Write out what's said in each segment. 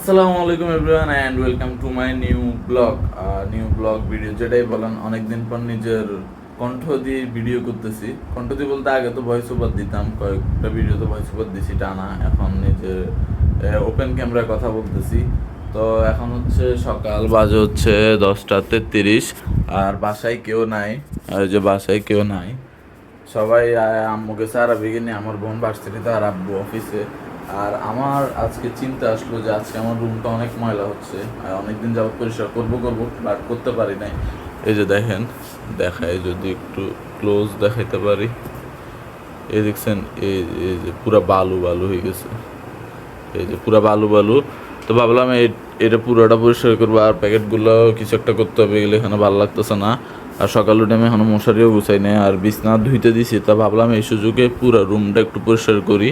আসসালামু আলাইকুম everyone and welcome to my new blog video. যেটাই বলেন, অনেকদিন পর নিজের কণ্ঠ দিয়ে ভিডিও করতেছি। কণ্ঠ দিয়ে বলতে আগে তো ভয়েস ওভার দিতাম, কয়েকটা ভিডিওতে ভয়েস ওভার দিছি টানা। এখন নিজের ওপেন ক্যামেরায় কথা বলতেছি। তো এখন হচ্ছে সকাল, বাজে হচ্ছে 10:33 আর বাসায় কেউ নাই। আর যে বাসায় কেউ নাই, সবাই আম্মু গেছে আরবিকে নিয়ে, আমার বোন ভার্সিটিতে আর আব্বু অফিসে। আর আমার আজকে চিন্তা আসলো যে আজকে আমার রুমটা অনেক ময়লা হচ্ছে, আর অনেকদিন যাবত পরিষ্কার করবো বাট করতে পারি নাই। এই যে দেখেন, দেখায় যদি একটু ক্লোজ দেখাইতে পারি, এই দেখছেন, এই যে পুরা বালু বালু হয়ে গেছে, এই যে পুরা বালু বালু। তো ভাবলাম এটা পুরোটা পরিষ্কার করবো, আর প্যাকেটগুলো কিছু একটা করতে হবে, এগুলো এখানে ভালো লাগতেছে না। আর সকাল উঠে আমি এখনও মশারিও গুছাই নেই, আর বিছনা ধুইতে দিছি। তা ভাবলাম এই সুযোগে পুরো রুমটা একটু পরিষ্কার করি,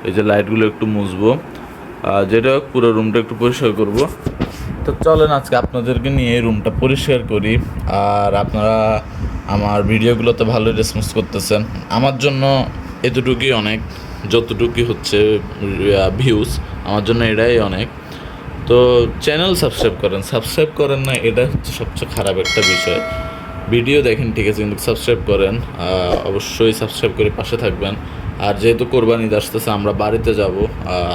এই যে লাইটগুলো একটু মুছবো, যেটা পুরো রুমটা একটু পরিষ্কার করব। তো চলেন আজকে আপনাদেরকে নিয়ে এই রুমটা পরিষ্কার করি। আর আপনারা আমার ভিডিওগুলোতে ভালো রেসপন্স করতেছেন, আমার জন্য এতটুকুই অনেক। যতটুকুই হচ্ছে ভিউজ, আমার জন্য এটাই অনেক। তো চ্যানেল সাবস্ক্রাইব করেন না, এটা হচ্ছে সবচেয়ে খারাপ একটা বিষয়। ভিডিও দেখেন ঠিক আছে, কিন্তু সাবস্ক্রাইব করেন, অবশ্যই সাবস্ক্রাইব করে পাশে থাকবেন। আর যেহেতু কোরবানি ঈদ আসতেছে, আমরা বাড়িতে যাব,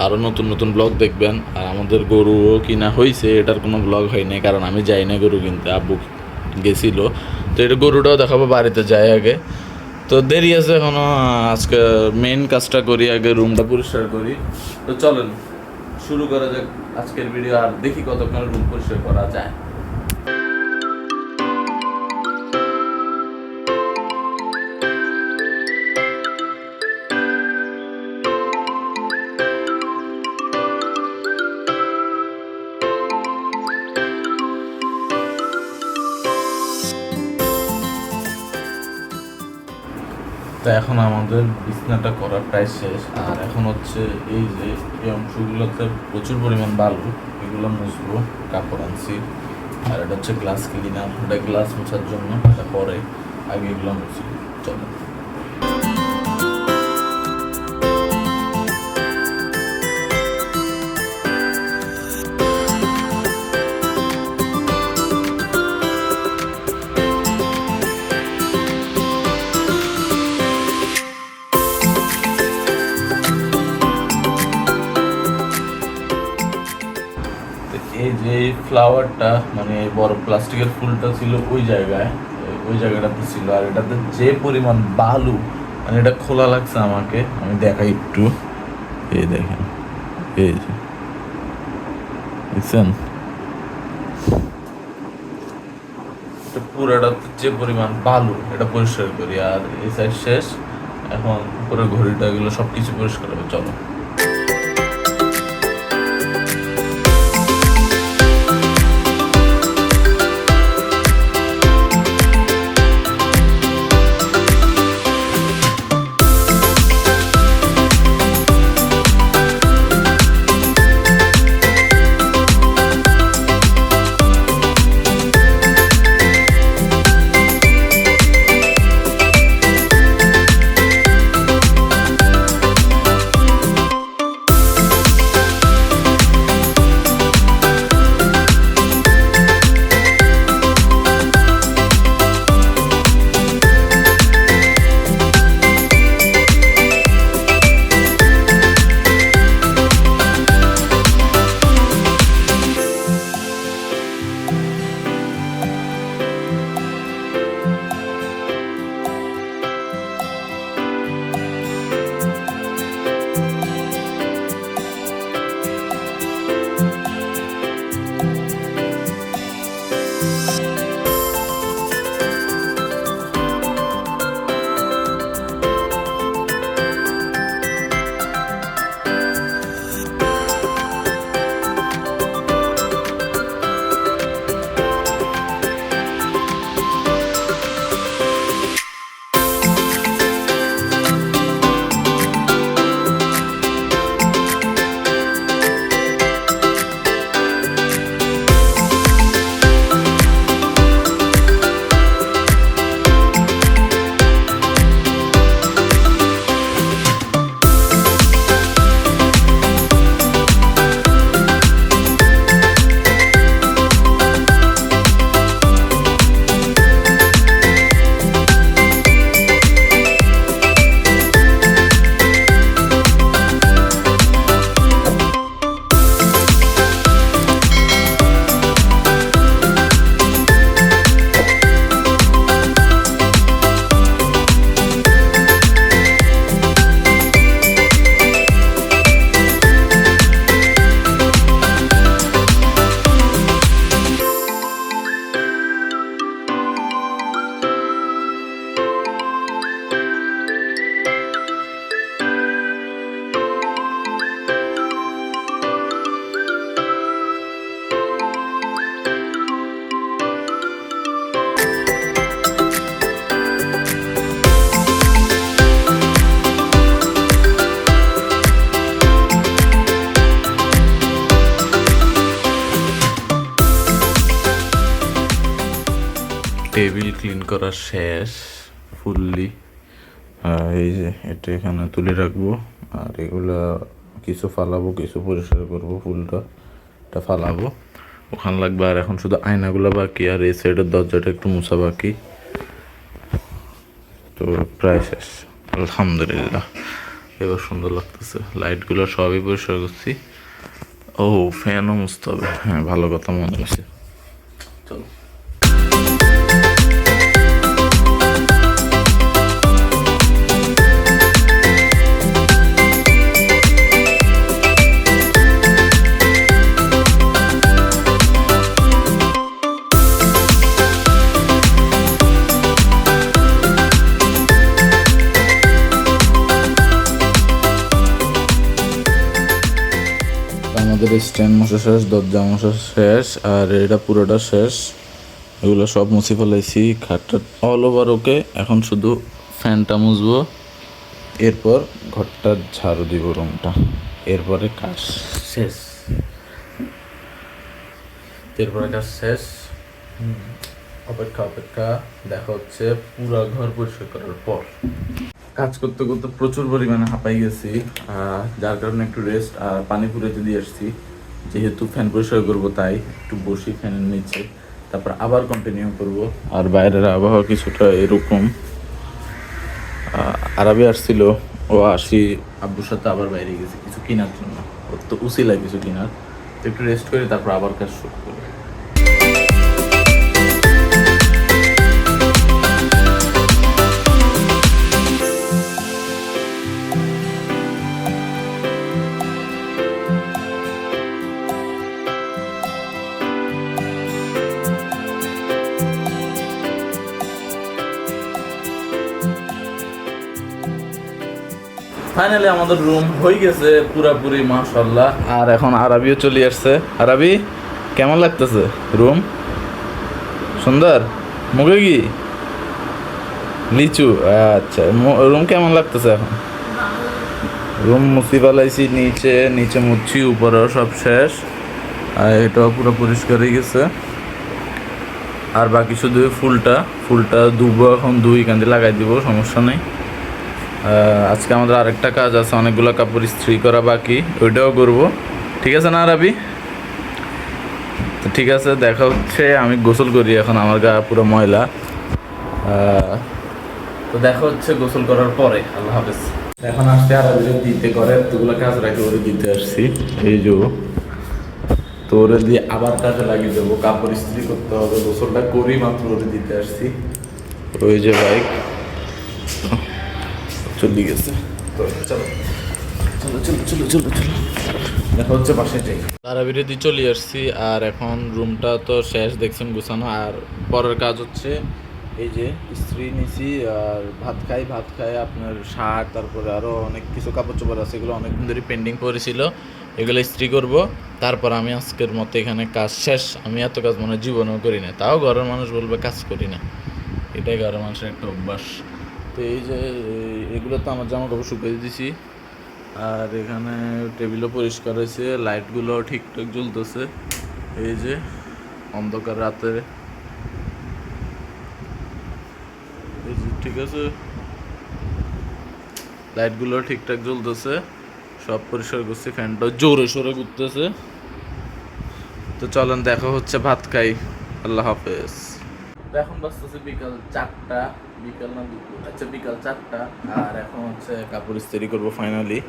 আরও নতুন নতুন ব্লগ দেখবেন। আর আমাদের গরুও কিনা হয়েছে, এটার কোনো ব্লগ হয়নি কারণ আমি যাই না গরু কিনতে, আব্বু গেছিল। তো এটা গরুটাও দেখাবো, বাড়িতে যাই আগে। তো দেরি আছে এখনও, আজকে মেইন কাজটা করি, আগে রুমটা পরিষ্কার করি। তো চলেন শুরু করা যাক আজকের ভিডিও, আর দেখি কতক্ষণ রুম পরিষ্কার করা যায়। তো এখন আমাদের বিছনাটা করা প্রায় শেষ, আর এখন হচ্ছে এই যে এই অংশগুলোতে প্রচুর পরিমাণ বালু, এগুলো মুছবো। কাপড় আনছি, আর এটা হচ্ছে গ্লাস ক্লিনার, এটা গ্লাস মোছার জন্য, এটা পরে, আগে এগুলো মুছি। চলো। এই যে ফ্লাওয়ারটা, মানে বড় প্লাস্টিকের ফুলটা ছিল ওই জায়গাটাতে ছিল, আর এটাতে যে পরিমাণ বালু, মানে এটা খোলা লাগছে আমাকে, আমি দেখাই একটু। এই দেখেন, এই যে দেখছেন, এটা পুরাটাতে যে পরিমাণ বালু, এটা পরিষ্কার করি। আর এই সাইড শেষ, এখন উপরে ঘড়িটা, এগুলো সব কিছু পরিষ্কার হবে। চলো। টেবিল ক্লিন করা শেষ ফুললি। এই যে এটা এখানে তুলে রাখবো, আর এগুলা কিছু ফালাবো, কিছু পরিষ্কার করবো, ফুলটা এটা ফালাবো, ওখানে লাগবে। আর এখন শুধু আয়নাগুলো বাকি, আর এই সাইডের দরজাটা একটু মুছা বাকি। তো প্রায় শেষ আলহামদুলিল্লাহ। এবার সুন্দর লাগতেছে, লাইটগুলো সবই পরিষ্কার করছি। ও ফ্যানও মুছতে হবে, হ্যাঁ ভালো কথা মনে হয়েছে। চলো আমাদের স্ট্যান্ড মশা শেষ, দরজা মশা শেষ, আর এটা পুরোটা শেষ। এগুলো সব মুছে ফেলাইছি, খাটটা অল ওভার ওকে। এখন শুধু ফ্যানটা মুছবো, এরপর ঘরটা ঝাড়ু দিব, রুমটা, এরপরে কাজ শেষ। এরপরে কাজ শেষ। অপেক্ষা দেখা হচ্ছে পুরো ঘর পরিষ্কার করার পর। কাজ করতে করতে প্রচুর পরিমাণে হাঁপাই গেছি, যার কারণে একটু রেস্ট আর পানি পুরাইতে দিয়ে আসছি। যেহেতু ফ্যান পরিষ্কার করবো তাই একটু বসি ফ্যানের নিচে, তারপর আবার কন্টিনিউ করব। আর বাইরের আবহাওয়া কিছুটা এরকম। আরবি আসছিল, ও আসি আব্বুর সাথে আবার বাইরে গেছে কিছু কেনার জন্য, ওর তো উচিলা কিছু কেনার। একটু রেস্ট করে তারপর আবার কাজ শুরু করি। ফাইনালি আমাদের রুম হয়ে গেছে পুরাপুরি মাশাআল্লাহ। আর এখন আরবিও চলে আসছে। আরবি কেমন লাগতেছে? রুম সুন্দর, মুখে কি লিচু? আচ্ছা, রুম কেমন লাগতেছে এখন? রুম মুছি ফেলাইছি, নিচে মুছি, উপরেও সব শেষ। আর এটাও পুরো পরিষ্কার হয়ে গেছে। আর বাকি শুধু ফুলটা ধুবো, এখন দুই কান্দি লাগাই দিব, সমস্যা নেই। আজকে আমাদের আরেকটা কাজ আছে, অনেকগুলো কাপড় ইস্ত্রি করা বাকি, ওইটাও করবো। ঠিক আছে না আরবি? তো ঠিক আছে, দেখা হচ্ছে। আমি গোসল করি এখন, আমার গা পুরো ময়লা। তো দেখা হচ্ছে গোসল করার পরে। আল্লাহ হাফেজ। এখন আসছে আরবিরে দিতে, করে এতগুলো কাজ রাখি ওরে দিতে আসছি। এই যে তো ওরে দিয়ে আবার কাজে লাগিয়ে দেবো, কাপড় ইস্ত্রি করতে হবে। গোসলটা করি মাত্র ওরে দিতে আসছি। ওই যে বাইক চলে গেছে। তো চলো দেখা হচ্ছে বাসায় যাই। তারাবিরে দিয়ে চলে আসছি। আর এখন রুমটা তো শেষ দেখছেন গুছানো। আর পরের কাজ হচ্ছে এই যে ইস্ত্রি নিছি, আর ভাত খাই আপনার শার্ট, তারপরে আরও অনেক কিছু কাপড় চোপড় আছে, এগুলো অনেকদিন ধরে পেন্ডিং পড়েছিল, এগুলো ইস্ত্রি করব। তারপর আমি আজকের মতো এখানে কাজ শেষ। আমি এত কাজ মনে জীবনেও করি না, তাও ঘরের মানুষ বলবে কাজ করি না, এটাই ঘরের মানুষের একটা অভ্যাস। তো এই যে এগুলো তো আমার জামা কাপড় শুকিয়ে দিয়েছি। আর এখানে টেবিলও পরিষ্কার হয়েছে, লাইটগুলো ঠিকঠাক জ্বলতেছে। এই যে অন্ধকার রাতে, এই যে ঠিক আছে, লাইটগুলো ঠিকঠাক জ্বলতেছে, সব পরিষ্কার করছি। ফ্যানটা জোরে সোরে ঘুরতেছে। তো চলেন দেখা হচ্ছে, ভাত খাই। আল্লাহ হাফেজ। এখন বাজতেছে বিকাল 4টা, বিকাল না দুপুর, আচ্ছা বিকাল 4টা। আর এখন হচ্ছে কাপড় ইস্ত্রি করবো ফাইনালি।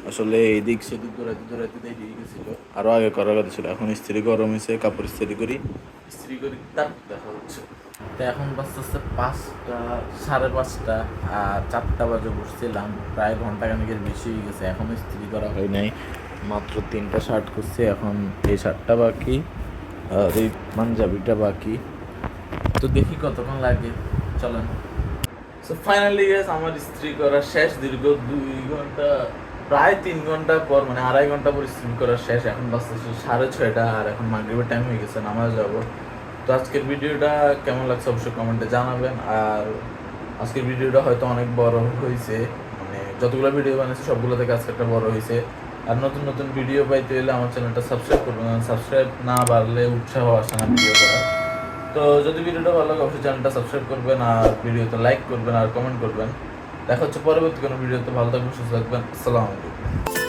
আসলে এইদিক সেদিক দৌড়াইতে দেরি গেছিল, আরও আগে করার কথা ছিল। এখন ইস্ত্রি গরম হয়েছে, কাপড় ইস্ত্রি করি তারপর দেখা হচ্ছে। তো এখন বাজতেছে 5টা, 5:30। আর 4টা বাজে বসছিলাম, প্রায় ঘন্টাখানেকের বেশি হয়ে গেছে। এখনও ইস্ত্রি করা হয় নাই, মাত্র 3টা শার্ট করছি। এখন এই শার্টটা বাকি, আর এই পাঞ্জাবিটা বাকি। তো দেখি কতক্ষণ লাগে, চলেন। সো ফাইনালি গাইস, আমার ইস্ত্রি করা শেষ। দীর্ঘ 2 ঘন্টা, প্রায় 3 ঘন্টা পর, মানে 2.5 ঘন্টা পর ইস্ত্রি করা শেষ। এখন বাজতেছে 6:30, আর এখন মাগরিবের টাইম হয়ে গেছে, নামাজ যাবো। তো আজকের ভিডিওটা কেমন লাগছে অবশ্যই কমেন্টে জানাবেন। আর আজকের ভিডিওটা হয়তো অনেক বড় হয়েছে, মানে যতগুলো ভিডিও বানিয়েছি সবগুলো থেকে আজকে একটা বড় হয়েছে। আর নতুন ভিডিও পাইতে হলে আমার চ্যানেলটা সাবস্ক্রাইব করবেন, সাবস্ক্রাইব না বাড়লে উৎসাহ আসে না ভিডিও করার। তো তো যদি ভিডিওটা ভালো লাগে অবশ্যই চ্যানেলটা সাবস্ক্রাইব করবেন আর ভিডিওতে লাইক করবেন আর কমেন্ট করবেন। দেখা হচ্ছে পরবর্তী কোনো ভিডিওতে। ভালো থাকবেন, সুস্থ থাকবেন। আসসালামু আলাইকুম।